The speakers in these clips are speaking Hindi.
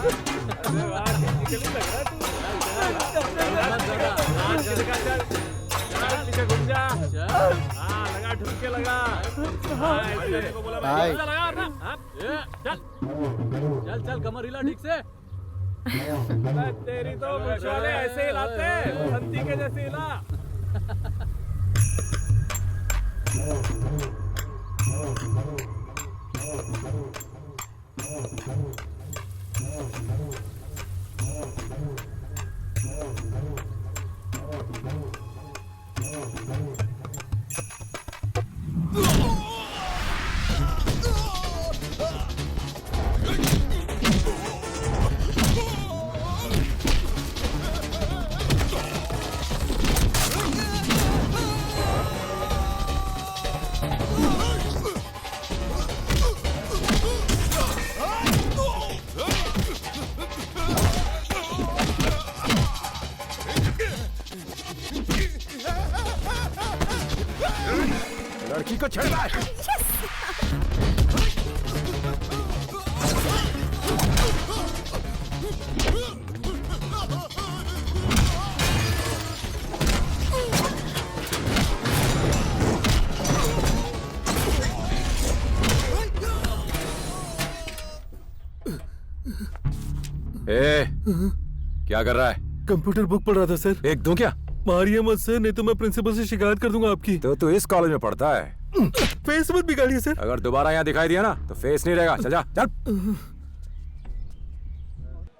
लगा ठुमके लगा। चल चल कमर हिला ठीक से। तेरी तो मुझ वाले ऐसे हिलाते संती के जैसे हिला। लड़की को छेड़ा है। क्या कर रहा है? कंप्यूटर बुक पढ़ रहा था सर। एक दूं क्या? मारिए मत सर, नहीं तो मैं प्रिंसिपल से शिकायत कर दूंगा आपकी। तो तू इस कॉलेज में पढ़ता है? फेस मत बिगाड़िए सर। अगर दोबारा यहाँ दिखाई दिया ना तो फेस नहीं रहेगा। चल जा चल।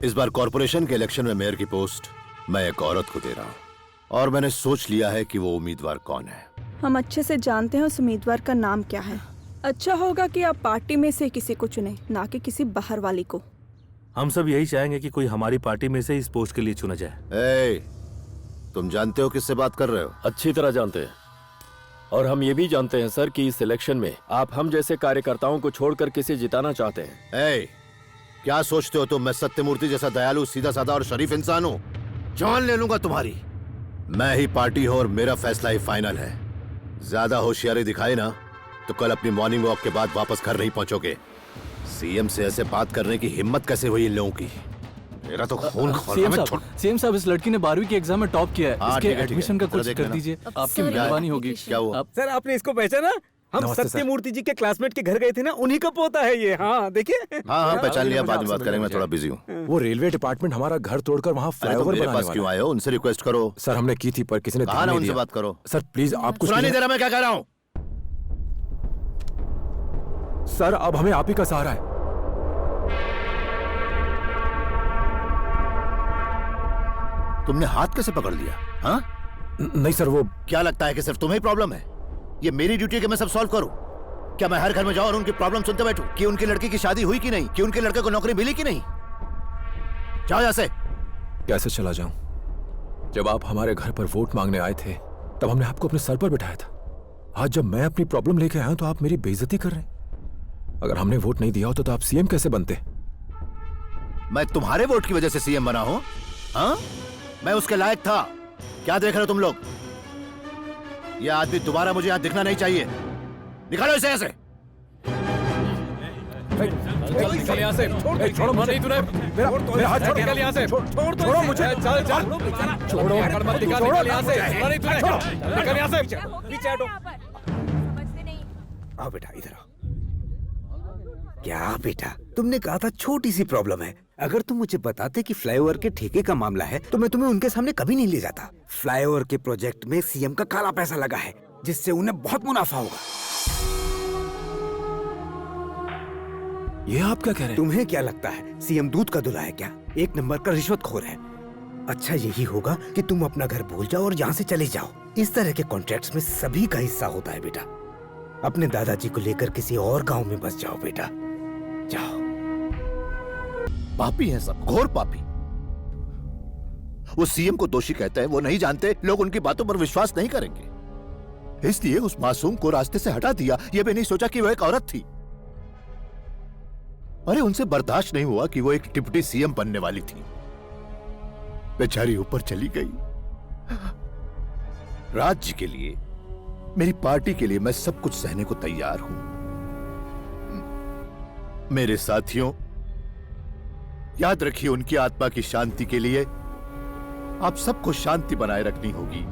इस बार कॉर्पोरेशन के इलेक्शन में मेयर की पोस्ट मैं एक औरत को दे रहा हूँ और मैंने सोच लिया है कि वो उम्मीदवार कौन है। हम अच्छे से जानते हैं उस उम्मीदवार का नाम क्या है। अच्छा होगा कि आप पार्टी में से किसी को चुने, ना कि किसी बाहर वाली को। हम सब यही चाहेंगे कि कोई हमारी पार्टी में से इस पोस्ट के लिए चुना जाए। तुम जानते हो किससे बात कर रहे हो? अच्छी तरह जानते हैं। और हम ये भी जानते हैं सर कि इस इलेक्शन में आप हम जैसे कार्यकर्ताओं को छोड़कर किसे जिताना चाहते हैं। क्या सोचते हो तुम मैं सत्यमूर्ति जैसा दयालु, सीधा साधा और शरीफ इंसान हूँ? जान ले लूंगा तुम्हारी। मैं ही पार्टी हूँ और मेरा फैसला ही फाइनल है। ज्यादा होशियारी दिखाई ना तो कल अपनी मॉर्निंग वॉक के बाद वापस घर नहीं पहुंचोगे। सीएम से ऐसे बात करने की हिम्मत कैसे हुई इन लोगों की? मेरा तो खून खोल रहा है। सीएम साहब, इस लड़की ने 12वीं के एग्जाम में टॉप किया है। इसके एडमिशन का कुछ कर दीजिए, आपकी मेहरबानी होगी। क्या हुआ? सर आपने इसको पहचाना? हम सत्यमूर्ति जी के क्लासमेट के घर गए थे ना, उन्हीं का पोता है ये। हाँ देखिए। हाँ पहचान लिया, बाद में बात करेंगे, मैं थोड़ा बिजी हूँ। वो रेलवे डिपार्टमेंट हमारा घर तोड़कर वहाँ फ्लाईओवर बनाने पास क्यों आए हो? उनसे रिक्वेस्ट करो। सर हमने की थी पर किसी ने ध्यान नहीं उनसे दिया। बात करो। सर प्लीज आप कुछ सुनाई दे रहा मैं क्या कह रहा हूँ? सर अब हमें आप ही का सहारा है। तुमने हाथ कैसे पकड़ लिया? हाँ? नहीं सर, वो क्या लगता है कि सिर्फ तुम्हें ही प्रॉब्लम है? ये मेरी ड्यूटी है कि मैं सब सॉल्व करूं। क्या मैं हर घर में जाऊं और उनकी प्रॉब्लम सुनते बैठूं कि उनकी लड़की की शादी हुई कि नहीं, कि उनके लड़के को नौकरी मिली कि नहीं? जाओ यहाँ से। कैसे चला जाऊं? जब आप हमारे घर पर वोट मांगने आए थे तब हमने आपको अपने सर पर बिठाया था। आज जब मैं अपनी प्रॉब्लम लेके आया तो आप मेरी बेइज्जती कर रहे हैं। अगर हमने वोट नहीं दिया होता तो आप सीएम कैसे बनते? मैं तुम्हारे वोट की वजह से सीएम बना हूं? हाँ? मैं उसके लायक था। क्या देख रहे हो तुम लोग? ये आदमी दोबारा मुझे यहाँ दिखना नहीं चाहिए। निकालो इसे ऐसे। निकल यहाँ से। छोड़ो मुझे। मेरा हाथ छोड़। निकल यहाँ से। छोड़ो मुझे। चल छोड़ो मत। निकल यहाँ से। निकल यहाँ से। पीछे हटो। आओ बेटा इधर आओ। क्या बेटा, तुमने कहा था छोटी सी प्रॉब्लम है। अगर तुम मुझे बताते कि फ्लाईओवर के ठेके का मामला है तो मैं तुम्हें उनके सामने कभी नहीं ले जाता। फ्लाईओवर के प्रोजेक्ट में सीएम का काला पैसा लगा है जिससे उन्हें बहुत मुनाफा होगा। ये आप क्या कह रहे हैं? तुम्हें क्या लगता है सीएम दूध का दूल्हा है क्या? एक नंबर का रिश्वतखोर है। अच्छा यही होगा कि तुम अपना घर भूल जाओ और यहाँ से चले जाओ। इस तरह के कॉन्ट्रैक्ट्स में सभी का हिस्सा होता है बेटा। अपने दादाजी को लेकर किसी और गाँव में बस जाओ बेटा, जाओ। पापी हैं सब, घोर पापी। वो सीएम को दोषी कहते हैं, वो नहीं जानते लोग उनकी बातों पर विश्वास नहीं करेंगे, इसलिए उस मासूम को रास्ते से हटा दिया। ये भी नहीं सोचा कि वो एक औरत थी। अरे उनसे बर्दाश्त नहीं हुआ कि वो एक डिप्टी सीएम बनने वाली थी। बेचारी ऊपर चली गई। राज्य के लिए, मेरी पार्टी के लिए मैं सब कुछ सहने को तैयार हूं। मेरे साथियों, याद रखिए, उनकी आत्मा की शांति के लिए आप सबको शांति बनाए रखनी होगी।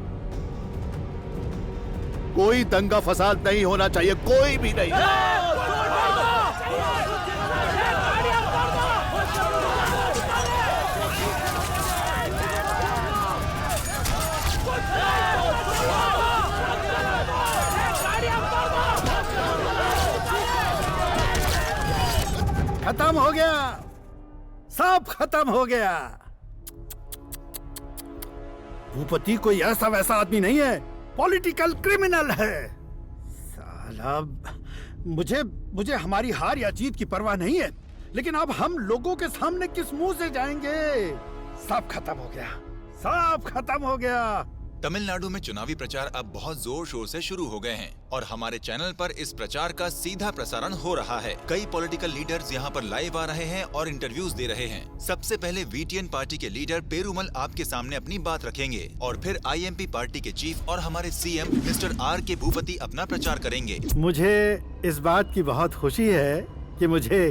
कोई दंगा फसाद नहीं होना चाहिए, कोई भी नहीं। खत्म हो गया, सब खत्म हो गया। भूपति कोई ऐसा वैसा आदमी नहीं है, पॉलिटिकल क्रिमिनल है। साला, मुझे हमारी हार या जीत की परवाह नहीं है, लेकिन अब हम लोगों के सामने किस मुंह से जाएंगे? सब खत्म हो गया, सब खत्म हो गया। तमिलनाडु में चुनावी प्रचार अब बहुत जोर शोर से शुरू हो गए हैं और हमारे चैनल पर इस प्रचार का सीधा प्रसारण हो रहा है। कई पॉलिटिकल लीडर्स यहाँ पर लाइव आ रहे हैं और इंटरव्यूज दे रहे हैं। सबसे पहले वीटीएन पार्टी के लीडर पेरूमल आपके सामने अपनी बात रखेंगे और फिर आईएमपी पार्टी के चीफ और हमारे सीएम मिस्टर आर.के. भूपति अपना प्रचार करेंगे। मुझे इस बात की बहुत खुशी है कि मुझे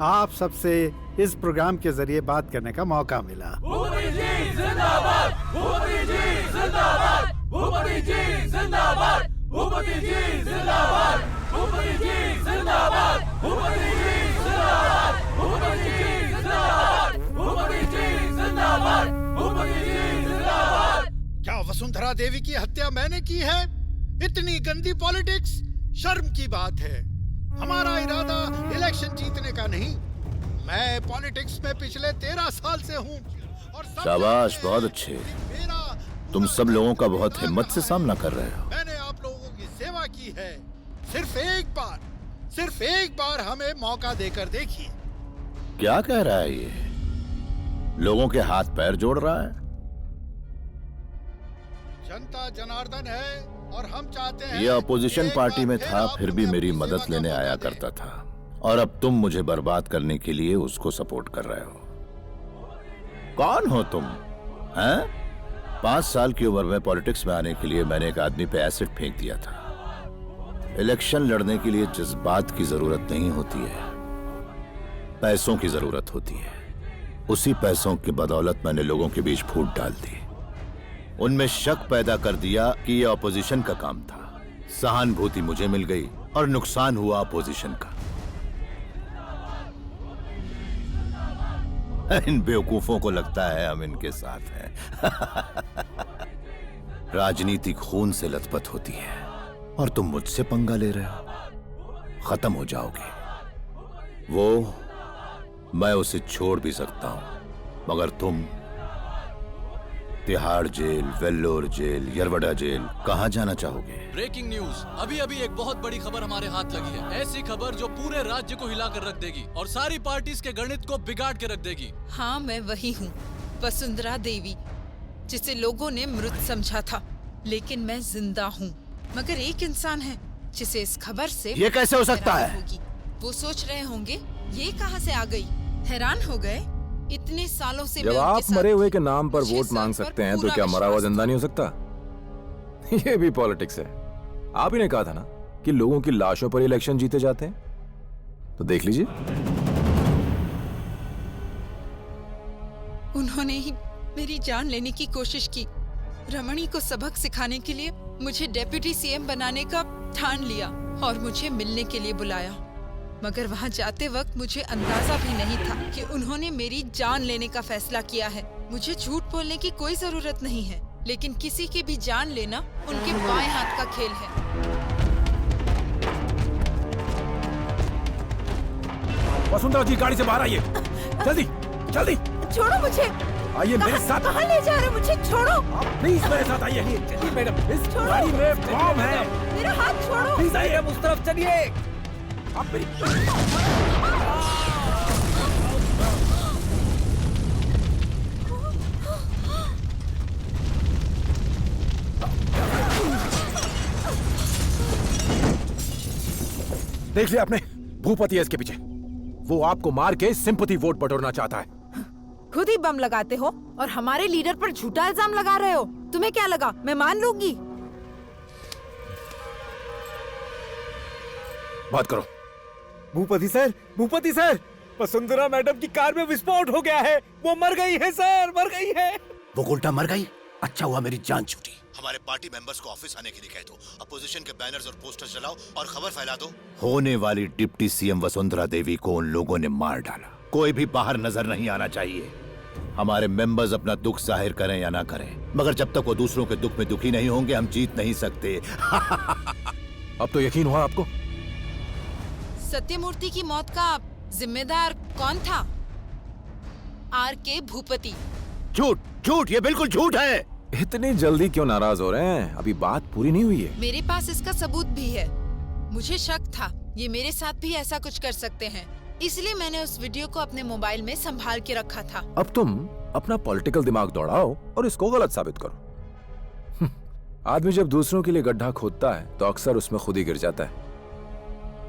आप सबसे इस प्रोग्राम के जरिए बात करने का मौका मिला। भूपति जी जिंदाबाद, भूपति जी जिंदाबाद, भूपति जी जिंदाबाद, भूपति जी जिंदाबाद, भूपति जी जिंदाबाद, भूपति जी जिंदाबाद, भूपति जी जिंदाबाद, भूपति जी जिंदाबाद, भूपति जी जिंदाबाद। क्या वसुंधरा देवी की हत्या मैंने की है? इतनी गंदी पॉलिटिक्स, शर्म की बात है। हमारा इरादा इलेक्शन जीतने का नहीं। मैं पॉलिटिक्स में पिछले 13 साल से हूँ और शाबाश, बहुत अच्छे। तुम सब लोगों का बहुत हिम्मत से सामना कर रहे हो। मैंने आप लोगों की सेवा की है। सिर्फ एक बार हमें मौका देकर देखिए। क्या कह रहा है ये? लोगों के हाथ पैर जोड़ रहा है। जनता जनार्दन है और हम चाहते हैं। ये अपोजिशन पार्टी में था, फिर भी मेरी मदद लेने आया करता था, और अब तुम मुझे बर्बाद करने के लिए उसको सपोर्ट कर रहे हो। कौन हो तुम? हैं? 5 साल की उम्र में पॉलिटिक्स में आने के लिए मैंने एक आदमी पे एसिड फेंक दिया था। इलेक्शन लड़ने के लिए जज्बात की जरूरत नहीं होती है, पैसों की जरूरत होती है। उसी पैसों की बदौलत मैंने लोगों के बीच फूट डाल दी, उनमें शक पैदा कर दिया कि यह अपोजिशन का काम था। सहानुभूति मुझे मिल गई और नुकसान हुआ अपोजिशन का। इन बेवकूफों को लगता है हम इनके साथ हैं। राजनीति खून से लथपथ होती है और तुम मुझसे पंगा ले रहे हो। खत्म हो जाओगे। वो मैं उसे छोड़ भी सकता हूं, मगर तुम Tihar jail, Vellore jail, Yerawada jail कहां जाना चाहोगे? ब्रेकिंग न्यूज, अभी अभी एक बहुत बड़ी खबर हमारे हाथ लगी है। ऐसी खबर जो पूरे राज्य को हिलाकर रख देगी और सारी पार्टीज के गणित को बिगाड़ के रख देगी। हाँ, मैं वही हूँ, वसुंधरा देवी, जिसे लोगों ने मृत समझा था, लेकिन मैं जिंदा हूँ। मगर एक इंसान है जिसे इस खबर से ये कैसे हो सकता है? वो सोच रहे होंगे ये कहाँ से आ गई, हैरान हो गए। इतने सालों से जब आप मरे हुए के नाम पर वोट मांग सकते हैं, तो क्या मरा हुआ जिंदा नहीं हो सकता? ये भी पॉलिटिक्स है। आप ही ने कहा था ना कि लोगों की लाशों पर इलेक्शन जीते जाते हैं, तो देख लीजिए। उन्होंने ही मेरी जान लेने की कोशिश की। रमणी को सबक सिखाने के लिए मुझे डेप्यूटी सीएम बनाने का ठान लिया और मुझे मिलने के लिए बुलाया। मगर वहाँ जाते वक्त मुझे अंदाजा भी नहीं था कि उन्होंने मेरी जान लेने का फैसला किया है। मुझे झूठ बोलने की कोई जरूरत नहीं है, लेकिन किसी की भी जान लेना उनके बाएं हाथ का खेल है। वसुंधरा जी, गाड़ी से बाहर आइए, जल्दी जल्दी। छोड़ो मुझे। आइए मेरे साथ। कहाँ ले जा रहे हो मुझे? छोड़ो। आप प्लीज मेरे साथ आइए। चलिए मैडम, इस गाड़ी में बॉम्ब है। मेरा हाथ छोड़ो। प्लीज आइए, उस तरफ चलिए। आप मेरी देख लिया आपने? भूपति है इसके पीछे। वो आपको मार के सिंपैथी वोट बटोरना चाहता है। खुद ही बम लगाते हो और हमारे लीडर पर झूठा इल्जाम लगा रहे हो। तुम्हें क्या लगा मैं मान लूंगी? बात करो। भूपति सर, वसुंधरा मैडम की कार में विस्फोट हो गया है, वो मर गई है सर, मर गई है। वो उल्टा मर गई? अच्छा हुआ मेरी जान छूटी। हमारे पार्टी मेंबर्स को ऑफिस आने के लिए कह दो, अपोजिशन के बैनर्स और पोस्टर्स जलाओ और खबर फैला दो। होने वाली डिप्टी सीएम वसुंधरा देवी को उन लोगों ने मार डाला। कोई भी बाहर नजर नहीं आना चाहिए। हमारे मेंबर्स अपना दुख जाहिर करें या ना करें, मगर जब तक वो दूसरों के दुख में दुखी नहीं होंगे हम जीत नहीं सकते। अब तो यकीन हुआ आपको? सत्यमूर्ति की मौत का जिम्मेदार कौन था? आर.के. भूपति। झूठ, झूठ, ये बिल्कुल झूठ है। इतनी जल्दी क्यों नाराज हो रहे हैं? अभी बात पूरी नहीं हुई है। मेरे पास इसका सबूत भी है। मुझे शक था ये मेरे साथ भी ऐसा कुछ कर सकते हैं, इसलिए मैंने उस वीडियो को अपने मोबाइल में संभाल के रखा था। अब तुम अपना पॉलिटिकल दिमाग दौड़ाओ और इसको गलत साबित करो। आदमी जब दूसरों के लिए गड्ढा खोदता है तो अक्सर उसमें खुद ही गिर जाता है।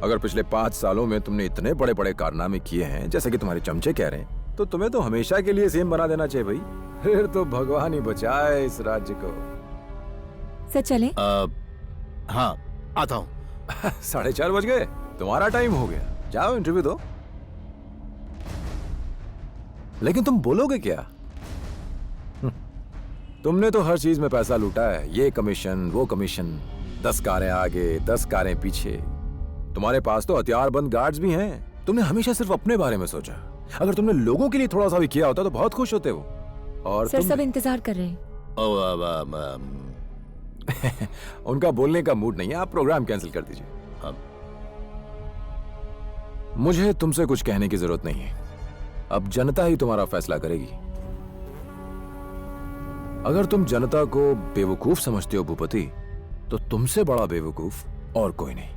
अगर पिछले 5 सालों में तुमने इतने बड़े बड़े कारनामे किए हैं जैसे कि तुम्हारे चमचे कह रहे हैं, तो तुम्हें तो हमेशा के लिए सीएम बना देना चाहिए भाई। फिर तो भगवान ही बचाए इस राज्य को। सर चले? हाँ, आता हूँ। 4:30 बज गए, तुम्हारा टाइम हो गया, जाओ इंटरव्यू दो। लेकिन तुम बोलोगे क्या? तुमने तो हर चीज में पैसा लूटा है, ये कमीशन वो कमीशन, 10 कारें आगे 10 कारें पीछे। तुम्हारे पास तो हथियारबंद गार्ड्स भी हैं। तुमने हमेशा सिर्फ अपने बारे में सोचा। अगर तुमने लोगों के लिए थोड़ा सा भी किया होता तो बहुत खुश होते वो। और सर सब इंतजार कर रहे हैं। उनका बोलने का मूड नहीं है, आप प्रोग्राम कैंसिल कर दीजिए। मुझे तुमसे कुछ कहने की जरूरत नहीं है, अब जनता ही तुम्हारा फैसला करेगी। अगर तुम जनता को बेवकूफ समझते हो भूपति, तो तुमसे बड़ा बेवकूफ और कोई नहीं।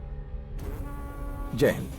जय हिंद।